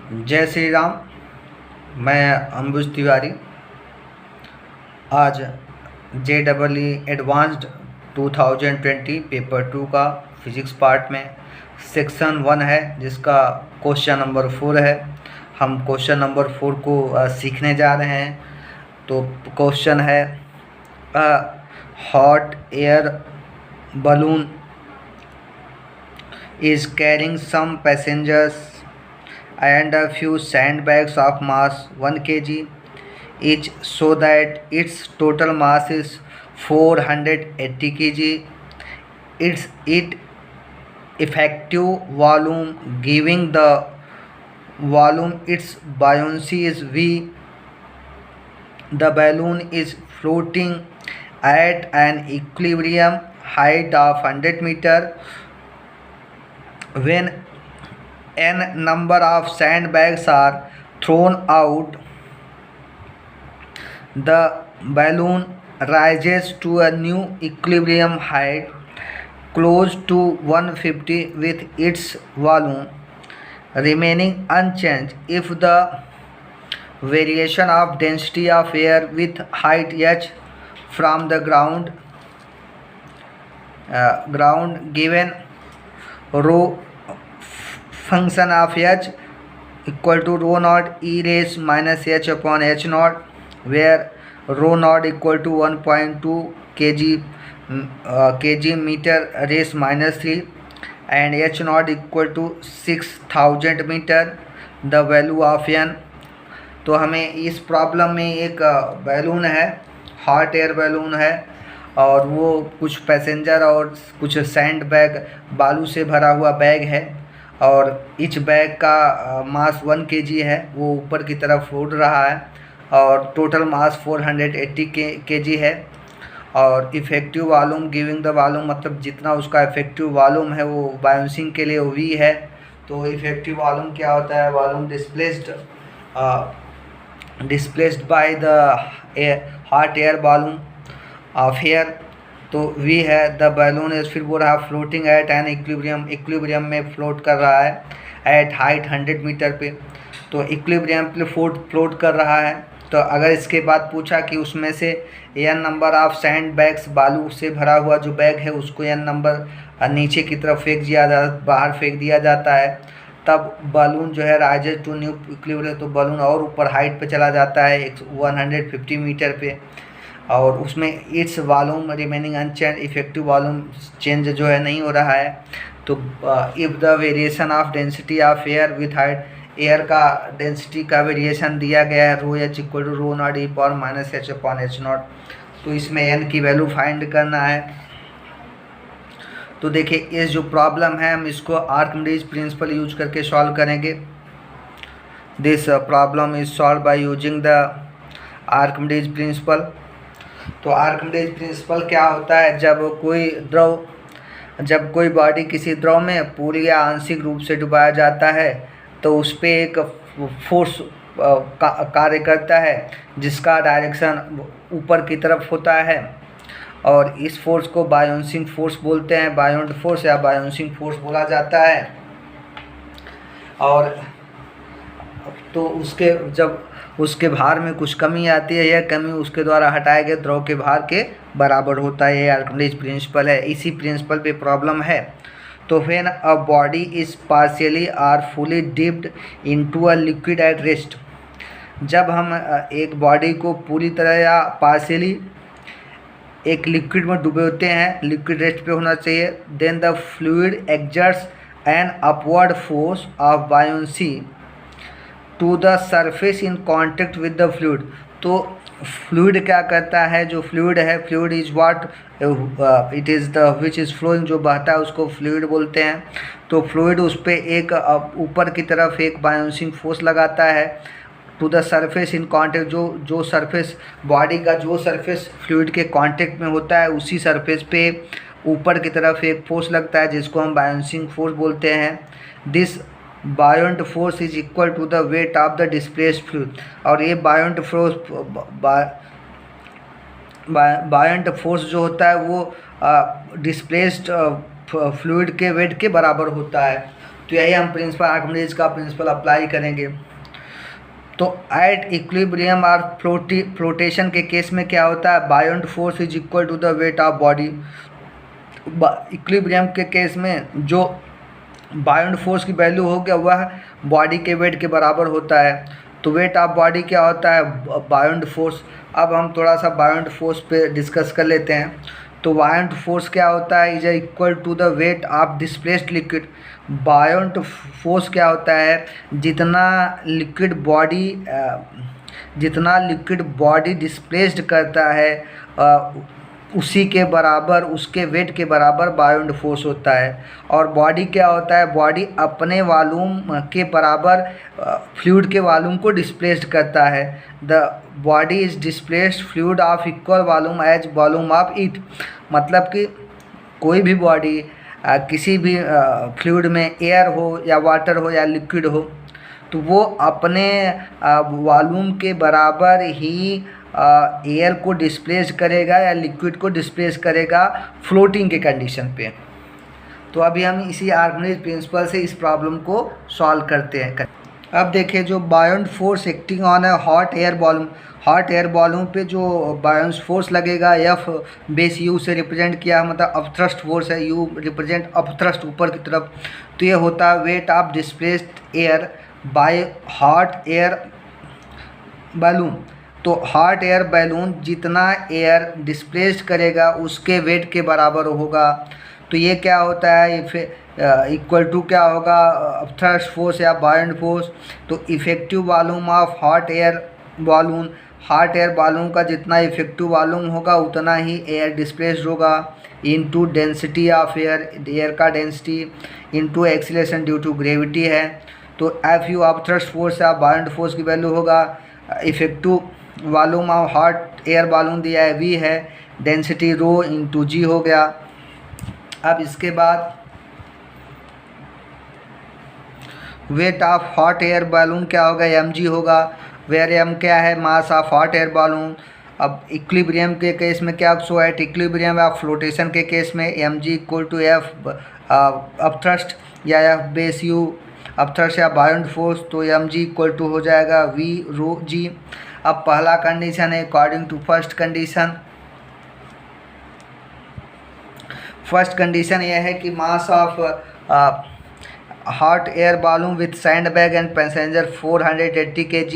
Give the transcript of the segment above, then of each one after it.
जय श्री राम। मैं अंबुज तिवारी। आज JEE एडवांस्ड 2020 पेपर 2 का फिजिक्स पार्ट में सेक्शन 1 है, जिसका क्वेश्चन नंबर 4 है। हम क्वेश्चन नंबर 4 को सीखने जा रहे हैं। तो क्वेश्चन है, hot air balloon is carrying some passengers and a few sandbags of mass 1 kg each, so that its total mass is 480 kg. Its effective volume, giving the volume its buoyancy is V. The balloon is floating at an equilibrium height of 100 meter. When n number of sandbags are thrown out, the balloon rises to a new equilibrium height close to 150 with its volume remaining unchanged if the variation of density of air with height h from the ground given rho function of h equal to rho naught e raised minus h upon h naught, where rho naught equal to 1.2 kg meter raised minus 3 and h naught equal to 6000 meter, the value of n. तो हमें इस problem में एक balloon है, hot air balloon है, और वो कुछ पैसेंजर और कुछ सैंड बैग, बालू से भरा हुआ बैग है, और इच बैग का मास 1 kg है। वो ऊपर की तरफ उड़ रहा है और टोटल मास 480 kg है। और effective volume, giving the volume मतलब जितना उसका इफ़ेक्टिव वॉल्यूम है वो बाउंसिंग के लिए V है। तो इफ़ेक्टिव वॉल्यूम क्या होता है? Volume displaced by the hot air balloon of air, तो V है। द बैलून इज, फिर बोल रहा है फ्लोटिंग एट एन इक्विलिब्रियम में फ्लोट कर रहा है एट हाइट 100 मीटर पे। तो इक्विलिब्रियम पे फ्लोट कर रहा है। तो अगर इसके बाद पूछा कि उसमें से n number of sand bags, बालू से भरा हुआ जो बैग है उसको n नंबर नीचे की तरफ बाहर फेंक दिया जाता है, तब बलून जो है राइजेज टू न्यू इक्विलिब्रियम, तो बलून और ऊपर हाइट पे चला जाता है 150 मीटर पे, और उसमें its volume remaining unchange, effective volume change जो है नहीं हो रहा है। तो if the variation of density of air with height, air का डेंसिटी का वेरिएशन दिया गया है, rho h equal to rho naught e power minus h upon H naught. तो इसमें एन की वैल्यू फाइंड करना है। तो देखिए, ये जो प्रॉब्लम है हम इसको आर्किमिडीज प्रिंसिपल यूज करके सॉल्व करेंगे। This problem is solve by using the Archimedes principal. तो आर्किमिडीज प्रिंसिपल क्या होता है? जब कोई बॉडी किसी द्रव में पूरी या आंशिक रूप से डुबाया जाता है, तो उस पर एक फोर्स कार्य करता है जिसका डायरेक्शन ऊपर की तरफ होता है, और इस फोर्स को बाउंसिंग फोर्स बोलते हैं, बाउंड फोर्स या बाउंसिंग फोर्स बोला जाता है। और तो जब उसके भार में कुछ कमी आती है, यह कमी उसके द्वारा हटाए गए द्रव के भार के बराबर होता है। ये आर्किमिडीज प्रिंसिपल है, इसी प्रिंसिपल पे प्रॉब्लम है। तो when a body is partially और fully dipped into a liquid at rest, जब हम एक बॉडी को पूरी तरह या पार्शियली एक लिक्विड में डूबे होते हैं, लिक्विड रेस्ट पे होना चाहिए, then the fluid exerts an upward force of buoyancy to the surface in contact with the fluid. तो फ्लूइड क्या करता है? जो फ्लूइड है, fluid is what it is the which is flowing, जो बहता है उसको फ्लूइड बोलते हैं। तो फ्लूइड उस पर एक ऊपर की तरफ एक बाउंसिंग फोर्स लगाता है to the surface in contact, जो सरफेस बॉडी का जो सरफेस फ्लूइड के कांटेक्ट में होता है, उसी सरफेस पे ऊपर की तरफ एक फोर्स लगता है जिसको हम बाउंसिंग फोर्स बोलते हैं। This buoyant force is equal to the weight of the displaced fluid. और ये बायोंट फोर्स जो होता है वो डिस्प्लेस्ड फ्लूइड के वेट के बराबर होता है। तो यही हम प्रिंसिपल आर्किमिडीज का प्रिंसिपल अप्लाई करेंगे। तो एट इक्विलिब्रियम और फ्लोटेशन के केस में क्या होता है, buoyant force is equal to the weight of body. Equilibrium के केस में जो बायोंड फोर्स की वैल्यू हो गया वह बॉडी के वेट के बराबर होता है। तो वेट ऑफ बॉडी क्या होता है, बायोंड फोर्स। अब हम थोड़ा सा बायोंड फोर्स पे डिस्कस कर लेते हैं। तो बायोंड फोर्स क्या होता है, is equal to the weight of displaced liquid. Buoyant force क्या होता है, जितना लिक्विड बॉडी डिस्प्लेस्ड करता है उसी के बराबर, उसके वेट के बराबर बायोंड फोर्स होता है। और बॉडी क्या होता है, बॉडी अपने वॉल्यूम के बराबर फ्लूइड के वॉल्यूम को डिस्प्लेस्ड करता है। The body is displaced fluid of equal volume as volume of it. मतलब कि कोई भी बॉडी किसी भी फ्लूइड में, एयर हो या वाटर हो या लिक्विड हो, तो वो अपने वॉल्यूम के बराबर ही एयर को डिस्प्लेस करेगा या लिक्विड को डिस्प्लेस करेगा फ्लोटिंग के कंडीशन पे। तो अभी हम इसी आर्किमिडीज प्रिंसिपल से इस प्रॉब्लम को सॉल्व करते हैं। अब देखिए, जो buoyant force acting on a hot air balloon पे जो बायोंड फोर्स लगेगा, एफ बेस यू से रिप्रेजेंट किया, मतलब अपथ्रस्ट फोर्स है, यू रिप्रेजेंट अपथ्रस्ट ऊपर की तरफ। तो ये होता है weight of displaced air by hot air balloon. तो हॉट एयर बैलून जितना एयर डिस्प्लेस्ड करेगा उसके वेट के बराबर होगा। तो ये क्या होता है, इक्वल टू क्या होगा, अपथ्रस्ट फोर्स या बायोंड फोर्स। तो effective volume of hot air balloon का जितना इफेक्टिव वॉल्यूम होगा उतना ही एयर डिस्प्लेस्ड होगा, इनटू डेंसिटी ऑफ एयर का density into acceleration due to gravity है। तो एफ यू अपथ्रस्ट फोर्स या बायोंड फोर्स की वैल्यू होगा, effective volume of hot air balloon दिया है वी है, डेंसिटी रो इंटू जी हो गया। अब इसके बाद weight of hot air balloon क्या होगा, एम जी होगा, वेयर एम क्या है, mass of hot air balloon. अब इक्विलिब्रियम के केस में क्या सो एट इक्विलिब्रियम या फ्लोटेशन के केस में M G equal to F upthrust या एफ बेस यू अपथ्रस्ट या बायोंड फोर्स। तो एम जी इक्वल टू हो जाएगा वी रो जी। अब पहला कंडीशन है अकॉर्डिंग टू फर्स्ट कंडीशन यह है कि mass of hot air balloon with sand bag and passenger 480 kg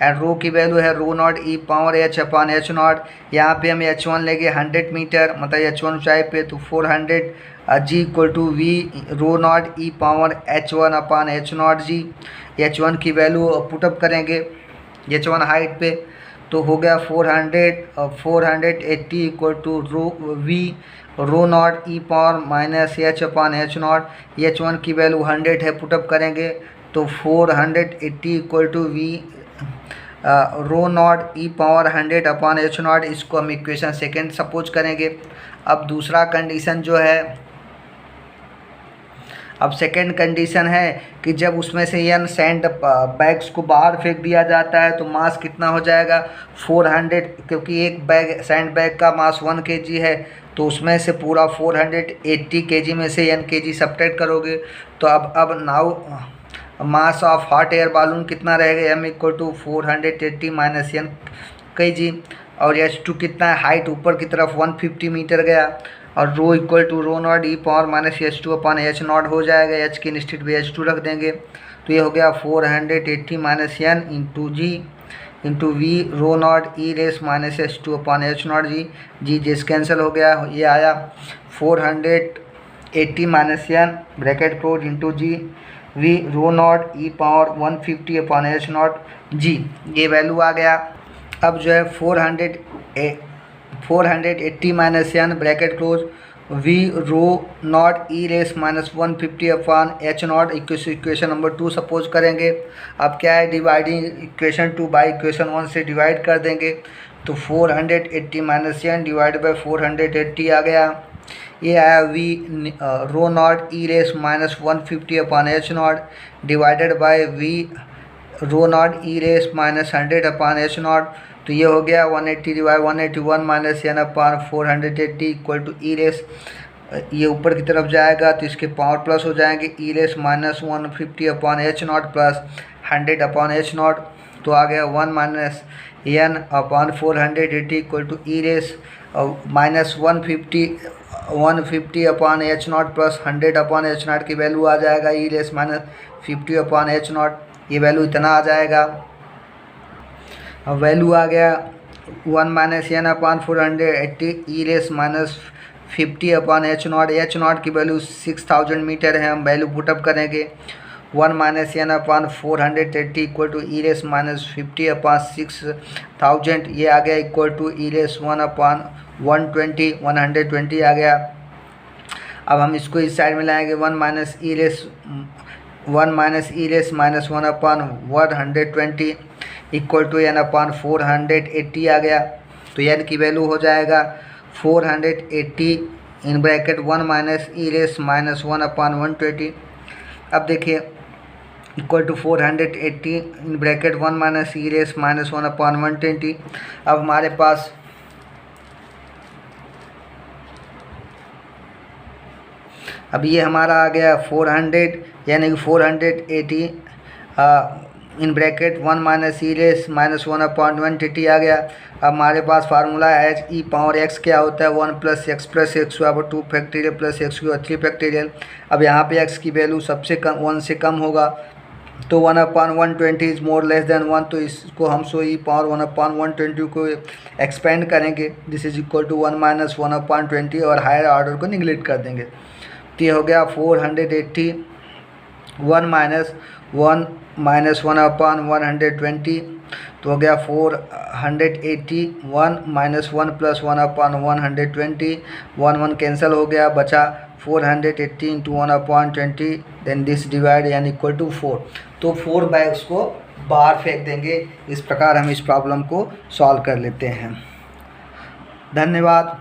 and rho की वैल्यू है rho naught e power h upon H naught. यहाँ पे हम एच वन लेंगे 100 मीटर, मतलब एच वन ऊँचाई पे, तो 400 g equal to V rho naught e power h one upon H naught g. H one की वैल्यू पुटअप करेंगे एच वन हाइट पे, तो हो गया 480 equal to rho naught e power minus h upon H naught. H one की value 100 है, put up करेंगे तो 480 equal to V rho naught e power 100 upon H naught. इसको हम इक्वेशन सेकेंड सपोज करेंगे। अब दूसरा कंडीशन जो है, अब सेकेंड कंडीशन है कि जब उसमें से एन सैंड बैग्स को बाहर फेंक दिया जाता है तो मास कितना हो जाएगा 400, क्योंकि एक बैग सैंड बैग का मास 1 kg है, तो उसमें से पूरा 480 kg में से n kg सब्ट्रैक्ट करोगे तो अब now mass of hot air balloon कितना रहेगा, m equal to 480 minus n kg। और h2 कितना है, हाइट ऊपर की तरफ 150 मीटर गया, और rho equal to rho naught e power minus h2 upon H naught हो जाएगा, h के इंस्टेड पे h2 रख देंगे, तो ये हो गया 480 minus n into g into V rho naught ई raise minus h2 upon H naught g जिस कैंसिल हो गया, ये आया 480 minus n bracket close into g V rho naught e power 150 upon H naught g, ये value आ गया। अब जो है 480 minus n bracket close V rho naught ई raise minus 150 upon H naught, equation number 2 suppose करेंगे। अब क्या है, डिवाइडिंग इक्वेशन 2 बाई इक्वेशन 1 से डिवाइड कर देंगे, तो 480 माइनस n डिवाइड बाई 480 आ गया। ये आया V rho naught E raise minus 150 upon H naught divided by V rho naught E raise minus 100 upon H naught, तो ये हो गया 180 divide 181 minus n upon 480 equal to E raise ये ऊपर की तरफ जाएगा तो इसके पावर प्लस हो जाएंगे, e raise minus 150 upon H naught plus 100 upon H naught, तो आ गया 1 minus n upon 480 equal to E raise minus 150 upon H naught plus 100 upon H naught की वैल्यू आ जाएगा e raise minus 50 upon H naught, ये value इतना आ जाएगा। अब वैल्यू आ गया 1 minus n upon 480 e raise minus 50 upon H naught की वैल्यू 6000 मीटर है, हम वैल्यू पुटअप करेंगे। 1 minus n upon 430 equal to E raise minus 50 upon 6000, ये आ गया equal to E raise 1 upon 120 आ गया। अब हम इसको इस साइड में लाएंगे, 1 minus e raise minus 1 upon 120 equal to n upon 480 आ गया, तो एन की वैल्यू हो जाएगा 480 in bracket 1 minus e raise minus 1 upon 120। अब देखिए equal to 480 in bracket 1 minus e raise minus 1 upon 120। अब हमारे पास अब ये हमारा आ गया 400 यानी कि 480 in bracket 1 minus e raise minus 1 upon 180 आ गया। अब हमारे पास फार्मूला है एच ई पावर एक्स क्या होता है 1 plus x 2 factorial plus x 3 factorial. अब यहाँ पे एक्स की वैल्यू सबसे कम 1 से कम होगा, तो 1 upon 120 is more less than 1, तो इसको हम सो ई पावर 1 अपॉन 120 को एक्सपेंड करेंगे, this is equal to 1 minus 1 upon 20 और हायर ऑर्डर को निगलेक्ट कर देंगे। तो ये हो गया 480 1 माइनस 1 अपॉन 120, तो हो गया 480 1 माइनस 1 प्लस 1 अपॉन 120, 1 कैंसिल हो गया, बचा 480 into 1 upon 20, then this divide यानी इक्वल टू 4, तो 4 बैग्स को बाहर फेंक देंगे। इस प्रकार हम इस प्रॉब्लम को सॉल्व कर लेते हैं। धन्यवाद।